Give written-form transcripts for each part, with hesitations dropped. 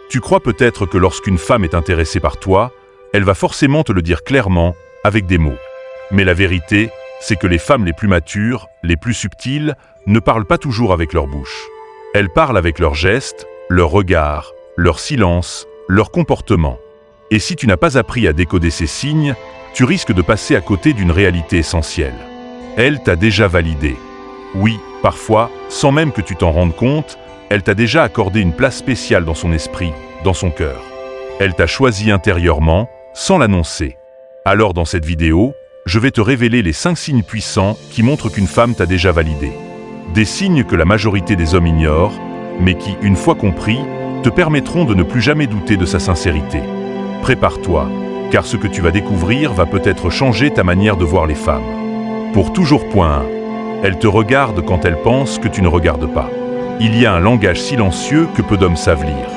Tu crois peut-être que lorsqu'une femme est intéressée par toi, elle va forcément te le dire clairement, avec des mots. Mais la vérité, c'est que les femmes les plus matures, les plus subtiles, ne parlent pas toujours avec leur bouche. Elles parlent avec leurs gestes, leurs regards, leur silence, leur comportement. Et si tu n'as pas appris à décoder ces signes, tu risques de passer à côté d'une réalité essentielle. Elle t'a déjà validé. Oui, parfois, sans même que tu t'en rendes compte, elle t'a déjà accordé une place spéciale dans son esprit, dans son cœur. Elle t'a choisi intérieurement, sans l'annoncer. Alors dans cette vidéo, je vais te révéler les 5 signes puissants qui montrent qu'une femme t'a déjà validé. Des signes que la majorité des hommes ignorent, mais qui, une fois compris, te permettront de ne plus jamais douter de sa sincérité. Prépare-toi, car ce que tu vas découvrir va peut-être changer ta manière de voir les femmes. Pour toujours point 1, elle te regarde quand elle pense que tu ne regardes pas. Il y a un langage silencieux que peu d'hommes savent lire.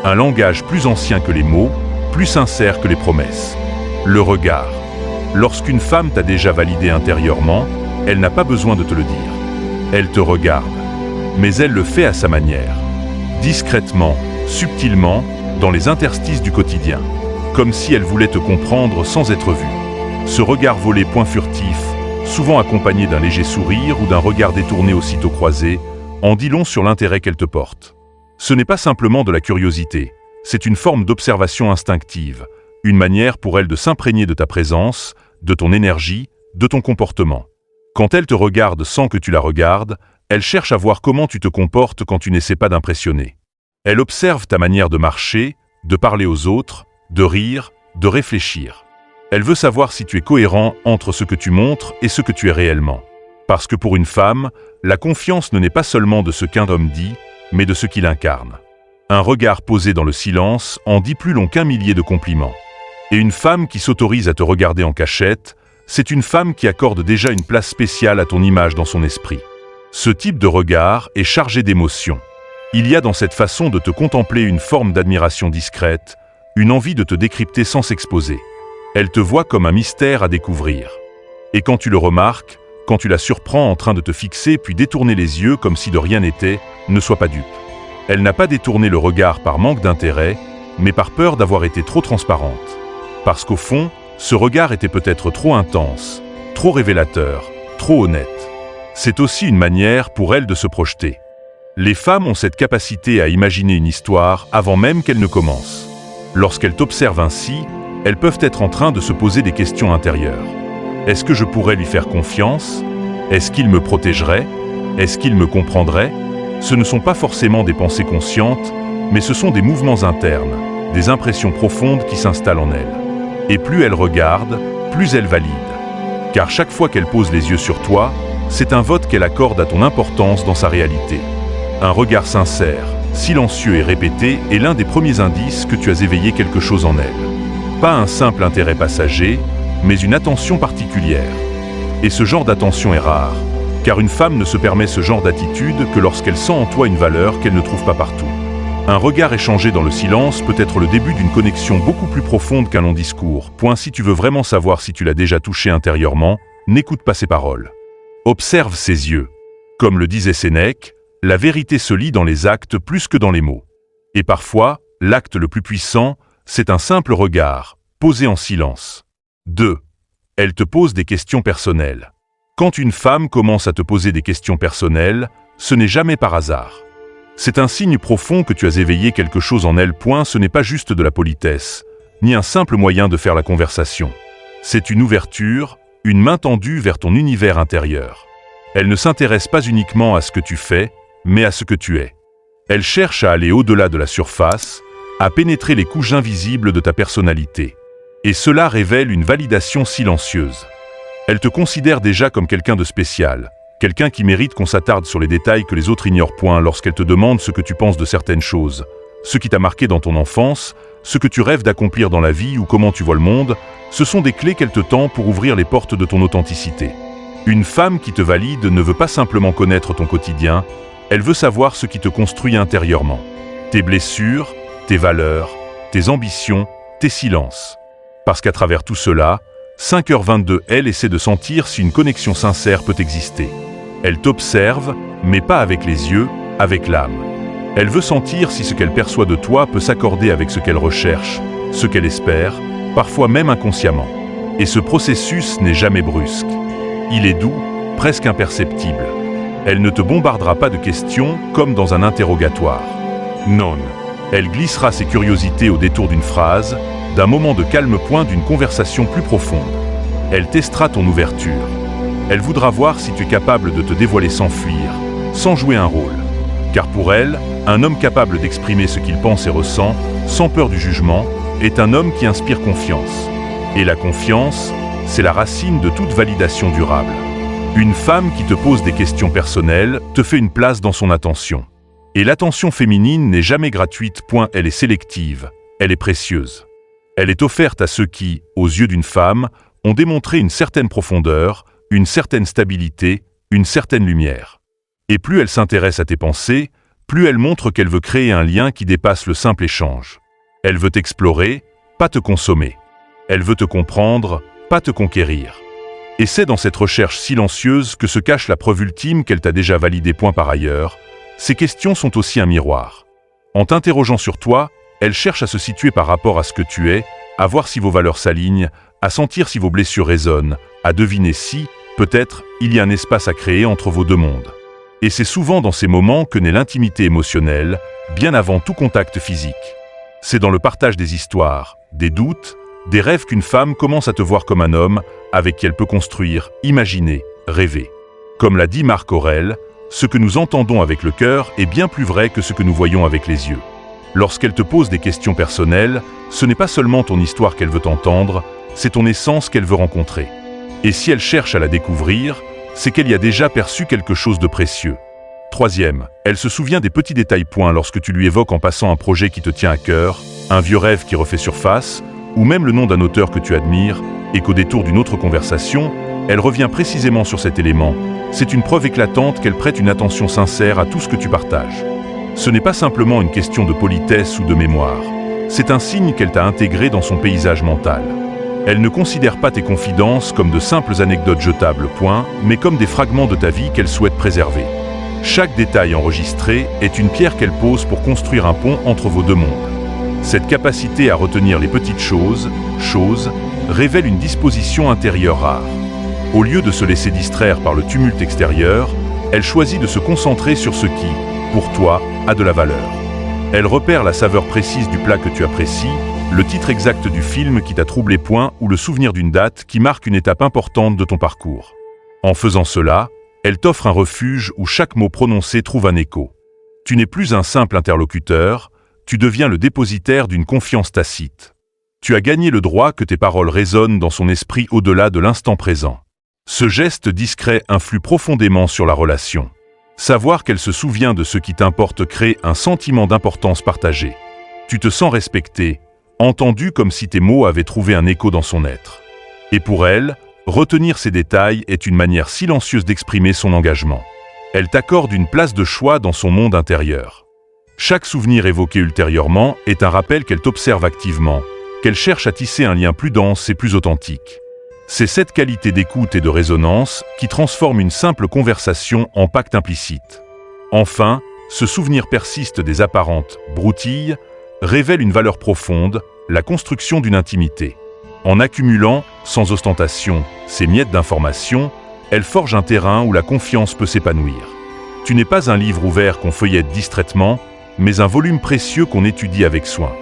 Un langage plus ancien que les mots, plus sincère que les promesses. Le regard. Lorsqu'une femme t'a déjà validé intérieurement, elle n'a pas besoin de te le dire. Elle te regarde, mais elle le fait à sa manière. Discrètement, subtilement, dans les interstices du quotidien. Comme si elle voulait te comprendre sans être vue. Ce regard volé point furtif, souvent accompagné d'un léger sourire ou d'un regard détourné aussitôt croisé, en dit long sur l'intérêt qu'elle te porte. Ce n'est pas simplement de la curiosité, c'est une forme d'observation instinctive, une manière pour elle de s'imprégner de ta présence, de ton énergie, de ton comportement. Quand elle te regarde sans que tu la regardes, elle cherche à voir comment tu te comportes quand tu n'essaies pas d'impressionner. Elle observe ta manière de marcher, de parler aux autres, de rire, de réfléchir. Elle veut savoir si tu es cohérent entre ce que tu montres et ce que tu es réellement. Parce que pour une femme, la confiance ne naît pas seulement de ce qu'un homme dit, mais de ce qu'il incarne. Un regard posé dans le silence en dit plus long qu'1 millier de compliments. Et une femme qui s'autorise à te regarder en cachette, c'est une femme qui accorde déjà une place spéciale à ton image dans son esprit. Ce type de regard est chargé d'émotions. Il y a dans cette façon de te contempler une forme d'admiration discrète, une envie de te décrypter sans s'exposer. Elle te voit comme un mystère à découvrir. Et quand tu le remarques, quand tu la surprends en train de te fixer puis détourner les yeux comme si de rien n'était, ne sois pas dupe. Elle n'a pas détourné le regard par manque d'intérêt, mais par peur d'avoir été trop transparente. Parce qu'au fond, ce regard était peut-être trop intense, trop révélateur, trop honnête. C'est aussi une manière pour elle de se projeter. Les femmes ont cette capacité à imaginer une histoire avant même qu'elle ne commence. Lorsqu'elles t'observent ainsi, elles peuvent être en train de se poser des questions intérieures. Est-ce que je pourrais lui faire confiance? Est-ce qu'il me protégerait? Est-ce qu'il me comprendrait? Ce ne sont pas forcément des pensées conscientes, mais ce sont des mouvements internes, des impressions profondes qui s'installent en elles. Et plus elle regarde, plus elle valide. Car chaque fois qu'elle pose les yeux sur toi, c'est un vote qu'elle accorde à ton importance dans sa réalité. Un regard sincère, silencieux et répété est l'un des premiers indices que tu as éveillé quelque chose en elle. Pas un simple intérêt passager, mais une attention particulière. Et ce genre d'attention est rare, car une femme ne se permet ce genre d'attitude que lorsqu'elle sent en toi une valeur qu'elle ne trouve pas partout. Un regard échangé dans le silence peut être le début d'une connexion beaucoup plus profonde qu'un long discours. Si tu veux vraiment savoir si tu l'as déjà touché intérieurement, n'écoute pas ses paroles. Observe ses yeux. Comme le disait Sénèque, la vérité se lit dans les actes plus que dans les mots. Et parfois, l'acte le plus puissant, c'est un simple regard, posé en silence. 2. Elle te pose des questions personnelles. Quand une femme commence à te poser des questions personnelles, ce n'est jamais par hasard. C'est un signe profond que tu as éveillé quelque chose en elle. Ce n'est pas juste de la politesse, ni un simple moyen de faire la conversation. C'est une ouverture, une main tendue vers ton univers intérieur. Elle ne s'intéresse pas uniquement à ce que tu fais, mais à ce que tu es. Elle cherche à aller au-delà de la surface, à pénétrer les couches invisibles de ta personnalité. Et cela révèle une validation silencieuse. Elle te considère déjà comme quelqu'un de spécial, quelqu'un qui mérite qu'on s'attarde sur les détails que les autres ignorent. Lorsqu'elle te demande ce que tu penses de certaines choses, ce qui t'a marqué dans ton enfance, ce que tu rêves d'accomplir dans la vie ou comment tu vois le monde, ce sont des clés qu'elle te tend pour ouvrir les portes de ton authenticité. Une femme qui te valide ne veut pas simplement connaître ton quotidien, elle veut savoir ce qui te construit intérieurement. Tes blessures, tes valeurs, tes ambitions, tes silences. Parce qu'à travers tout cela, 5h22, elle essaie de sentir si une connexion sincère peut exister. Elle t'observe, mais pas avec les yeux, avec l'âme. Elle veut sentir si ce qu'elle perçoit de toi peut s'accorder avec ce qu'elle recherche, ce qu'elle espère, parfois même inconsciemment. Et ce processus n'est jamais brusque. Il est doux, presque imperceptible. Elle ne te bombardera pas de questions comme dans un interrogatoire. Non. Elle glissera ses curiosités au détour d'une phrase, d'un moment de calme point d'une conversation plus profonde. Elle testera ton ouverture. Elle voudra voir si tu es capable de te dévoiler sans fuir, sans jouer un rôle. Car pour elle, un homme capable d'exprimer ce qu'il pense et ressent, sans peur du jugement, est un homme qui inspire confiance. Et la confiance, c'est la racine de toute validation durable. Une femme qui te pose des questions personnelles te fait une place dans son attention. Et l'attention féminine n'est jamais gratuite, elle est sélective, elle est précieuse. Elle est offerte à ceux qui, aux yeux d'une femme, ont démontré une certaine profondeur, une certaine stabilité, une certaine lumière. Et plus elle s'intéresse à tes pensées, plus elle montre qu'elle veut créer un lien qui dépasse le simple échange. Elle veut t'explorer, pas te consommer. Elle veut te comprendre, pas te conquérir. Et c'est dans cette recherche silencieuse que se cache la preuve ultime qu'elle t'a déjà validé. Par ailleurs, ces questions sont aussi un miroir. En t'interrogeant sur toi, elle cherche à se situer par rapport à ce que tu es, à voir si vos valeurs s'alignent, à sentir si vos blessures résonnent, à deviner si, peut-être, il y a un espace à créer entre vos deux mondes. Et c'est souvent dans ces moments que naît l'intimité émotionnelle, bien avant tout contact physique. C'est dans le partage des histoires, des doutes, des rêves qu'une femme commence à te voir comme un homme avec qui elle peut construire, imaginer, rêver. Comme l'a dit Marc Aurèle, ce que nous entendons avec le cœur est bien plus vrai que ce que nous voyons avec les yeux. Lorsqu'elle te pose des questions personnelles, ce n'est pas seulement ton histoire qu'elle veut entendre, c'est ton essence qu'elle veut rencontrer. Et si elle cherche à la découvrir, c'est qu'elle y a déjà perçu quelque chose de précieux. Troisième, elle se souvient des petits détails lorsque tu lui évoques en passant un projet qui te tient à cœur, un vieux rêve qui refait surface, ou même le nom d'un auteur que tu admires, et qu'au détour d'une autre conversation, elle revient précisément sur cet élément. C'est une preuve éclatante qu'elle prête une attention sincère à tout ce que tu partages. Ce n'est pas simplement une question de politesse ou de mémoire. C'est un signe qu'elle t'a intégré dans son paysage mental. Elle ne considère pas tes confidences comme de simples anecdotes jetables, mais comme des fragments de ta vie qu'elle souhaite préserver. Chaque détail enregistré est une pierre qu'elle pose pour construire un pont entre vos deux mondes. Cette capacité à retenir les petites choses, révèle une disposition intérieure rare. Au lieu de se laisser distraire par le tumulte extérieur, elle choisit de se concentrer sur ce qui, pour toi, a de la valeur. Elle repère la saveur précise du plat que tu apprécies, le titre exact du film qui t'a troublé ou le souvenir d'une date qui marque une étape importante de ton parcours. En faisant cela, elle t'offre un refuge où chaque mot prononcé trouve un écho. Tu n'es plus un simple interlocuteur, tu deviens le dépositaire d'une confiance tacite. Tu as gagné le droit que tes paroles résonnent dans son esprit au-delà de l'instant présent. Ce geste discret influe profondément sur la relation. Savoir qu'elle se souvient de ce qui t'importe crée un sentiment d'importance partagée. Tu te sens respecté, entendu comme si tes mots avaient trouvé un écho dans son être. Et pour elle, retenir ces détails est une manière silencieuse d'exprimer son engagement. Elle t'accorde une place de choix dans son monde intérieur. Chaque souvenir évoqué ultérieurement est un rappel qu'elle t'observe activement, qu'elle cherche à tisser un lien plus dense et plus authentique. C'est cette qualité d'écoute et de résonance qui transforme une simple conversation en pacte implicite. Enfin, ce souvenir persiste des apparentes broutilles, révèle une valeur profonde, la construction d'une intimité. En accumulant, sans ostentation, ces miettes d'informations, elle forge un terrain où la confiance peut s'épanouir. Tu n'es pas un livre ouvert qu'on feuillette distraitement, mais un volume précieux qu'on étudie avec soin.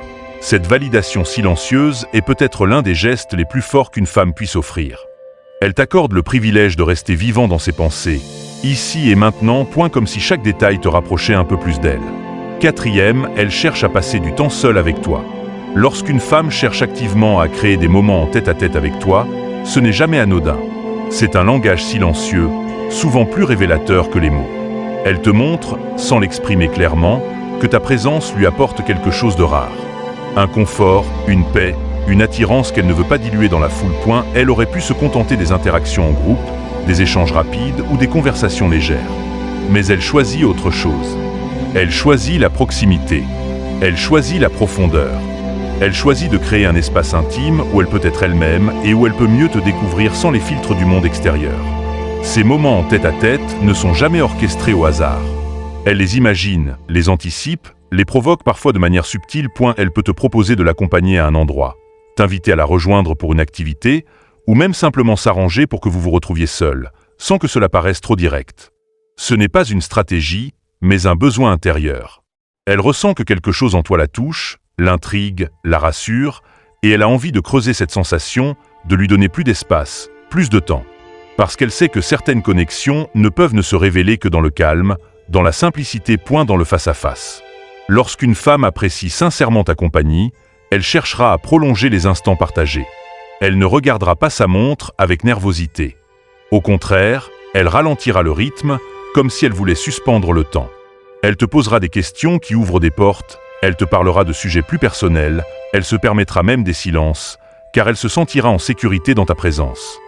Cette validation silencieuse est peut-être l'un des gestes les plus forts qu'une femme puisse offrir. Elle t'accorde le privilège de rester vivant dans ses pensées, ici et maintenant, comme si chaque détail te rapprochait un peu plus d'elle. Quatrième, elle cherche à passer du temps seule avec toi. Lorsqu'une femme cherche activement à créer des moments en tête-à-tête avec toi, ce n'est jamais anodin. C'est un langage silencieux, souvent plus révélateur que les mots. Elle te montre, sans l'exprimer clairement, que ta présence lui apporte quelque chose de rare. Un confort, une paix, une attirance qu'elle ne veut pas diluer dans la foule. Elle aurait pu se contenter des interactions en groupe, des échanges rapides ou des conversations légères. Mais elle choisit autre chose. Elle choisit la proximité. Elle choisit la profondeur. Elle choisit de créer un espace intime où elle peut être elle-même et où elle peut mieux te découvrir sans les filtres du monde extérieur. Ces moments en tête-à-tête ne sont jamais orchestrés au hasard. Elle les imagine, les anticipe, les provoque parfois de manière subtile. Elle peut te proposer de l'accompagner à un endroit, t'inviter à la rejoindre pour une activité, ou même simplement s'arranger pour que vous vous retrouviez seul, sans que cela paraisse trop direct. Ce n'est pas une stratégie, mais un besoin intérieur. Elle ressent que quelque chose en toi la touche, l'intrigue, la rassure, et elle a envie de creuser cette sensation, de lui donner plus d'espace, plus de temps. Parce qu'elle sait que certaines connexions ne peuvent ne se révéler que dans le calme, dans la simplicité. Dans le face-à-face. Lorsqu'une femme apprécie sincèrement ta compagnie, elle cherchera à prolonger les instants partagés. Elle ne regardera pas sa montre avec nervosité. Au contraire, elle ralentira le rythme, comme si elle voulait suspendre le temps. Elle te posera des questions qui ouvrent des portes, elle te parlera de sujets plus personnels, elle se permettra même des silences, car elle se sentira en sécurité dans ta présence.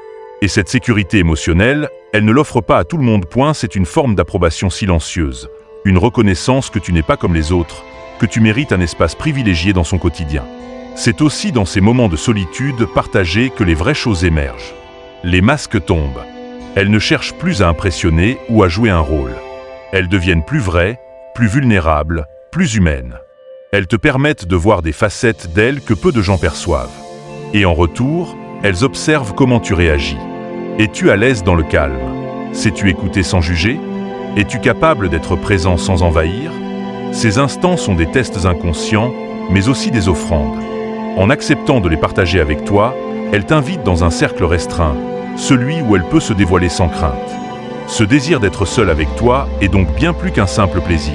Et cette sécurité émotionnelle, elle ne l'offre pas à tout le monde. C'est une forme d'approbation silencieuse, une reconnaissance que tu n'es pas comme les autres, que tu mérites un espace privilégié dans son quotidien. C'est aussi dans ces moments de solitude partagée que les vraies choses émergent. Les masques tombent. Elles ne cherchent plus à impressionner ou à jouer un rôle. Elles deviennent plus vraies, plus vulnérables, plus humaines. Elles te permettent de voir des facettes d'elles que peu de gens perçoivent. Et en retour, elles observent comment tu réagis. Es-tu à l'aise dans le calme? Sais-tu écouter sans juger? Es-tu capable d'être présent sans envahir? Ces instants sont des tests inconscients, mais aussi des offrandes. En acceptant de les partager avec toi, elle t'invite dans un cercle restreint, celui où elle peut se dévoiler sans crainte. Ce désir d'être seule avec toi est donc bien plus qu'un simple plaisir.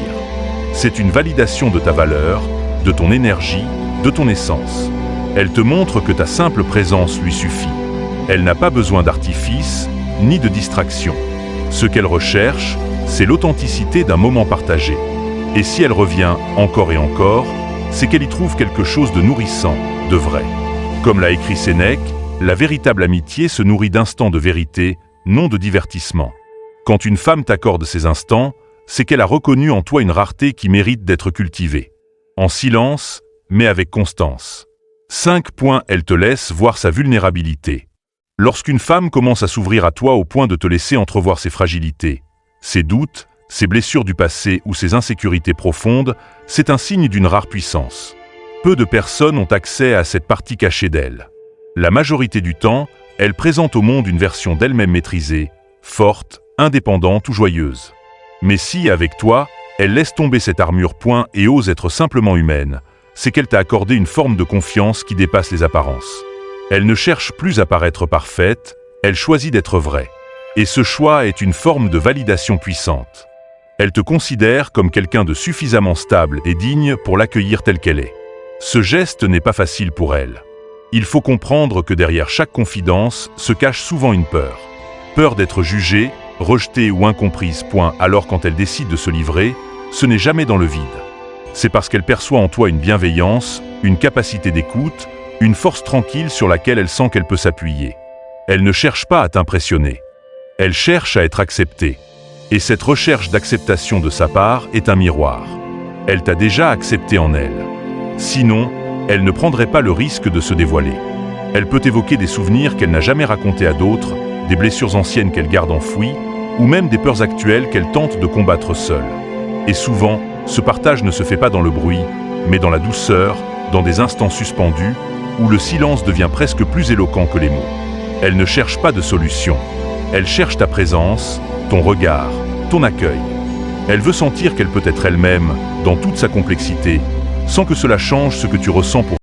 C'est une validation de ta valeur, de ton énergie, de ton essence. Elle te montre que ta simple présence lui suffit. Elle n'a pas besoin d'artifice, ni de distraction. Ce qu'elle recherche, c'est l'authenticité d'un moment partagé. Et si elle revient encore et encore, c'est qu'elle y trouve quelque chose de nourrissant, de vrai. Comme l'a écrit Sénèque, la véritable amitié se nourrit d'instants de vérité, non de divertissement. Quand une femme t'accorde ces instants, c'est qu'elle a reconnu en toi une rareté qui mérite d'être cultivée. En silence, mais avec constance. 5. Elle te laisse voir sa vulnérabilité. Lorsqu'une femme commence à s'ouvrir à toi au point de te laisser entrevoir ses fragilités, ses doutes, ses blessures du passé ou ses insécurités profondes, c'est un signe d'une rare puissance. Peu de personnes ont accès à cette partie cachée d'elle. La majorité du temps, elle présente au monde une version d'elle-même maîtrisée, forte, indépendante ou joyeuse. Mais si, avec toi, elle laisse tomber cette armure et ose être simplement humaine, c'est qu'elle t'a accordé une forme de confiance qui dépasse les apparences. Elle ne cherche plus à paraître parfaite, elle choisit d'être vraie. Et ce choix est une forme de validation puissante. Elle te considère comme quelqu'un de suffisamment stable et digne pour l'accueillir telle qu'elle est. Ce geste n'est pas facile pour elle. Il faut comprendre que derrière chaque confidence se cache souvent une peur. Peur d'être jugée, rejetée ou incomprise. Alors quand elle décide de se livrer, ce n'est jamais dans le vide. C'est parce qu'elle perçoit en toi une bienveillance, une capacité d'écoute, une force tranquille sur laquelle elle sent qu'elle peut s'appuyer. Elle ne cherche pas à t'impressionner. Elle cherche à être acceptée. Et cette recherche d'acceptation de sa part est un miroir. Elle t'a déjà accepté en elle. Sinon, elle ne prendrait pas le risque de se dévoiler. Elle peut évoquer des souvenirs qu'elle n'a jamais racontés à d'autres, des blessures anciennes qu'elle garde enfouies, ou même des peurs actuelles qu'elle tente de combattre seule. Et souvent, ce partage ne se fait pas dans le bruit, mais dans la douceur, dans des instants suspendus, où le silence devient presque plus éloquent que les mots. Elle ne cherche pas de solution. Elle cherche ta présence, ton regard, ton accueil. Elle veut sentir qu'elle peut être elle-même, dans toute sa complexité, sans que cela change ce que tu ressens pour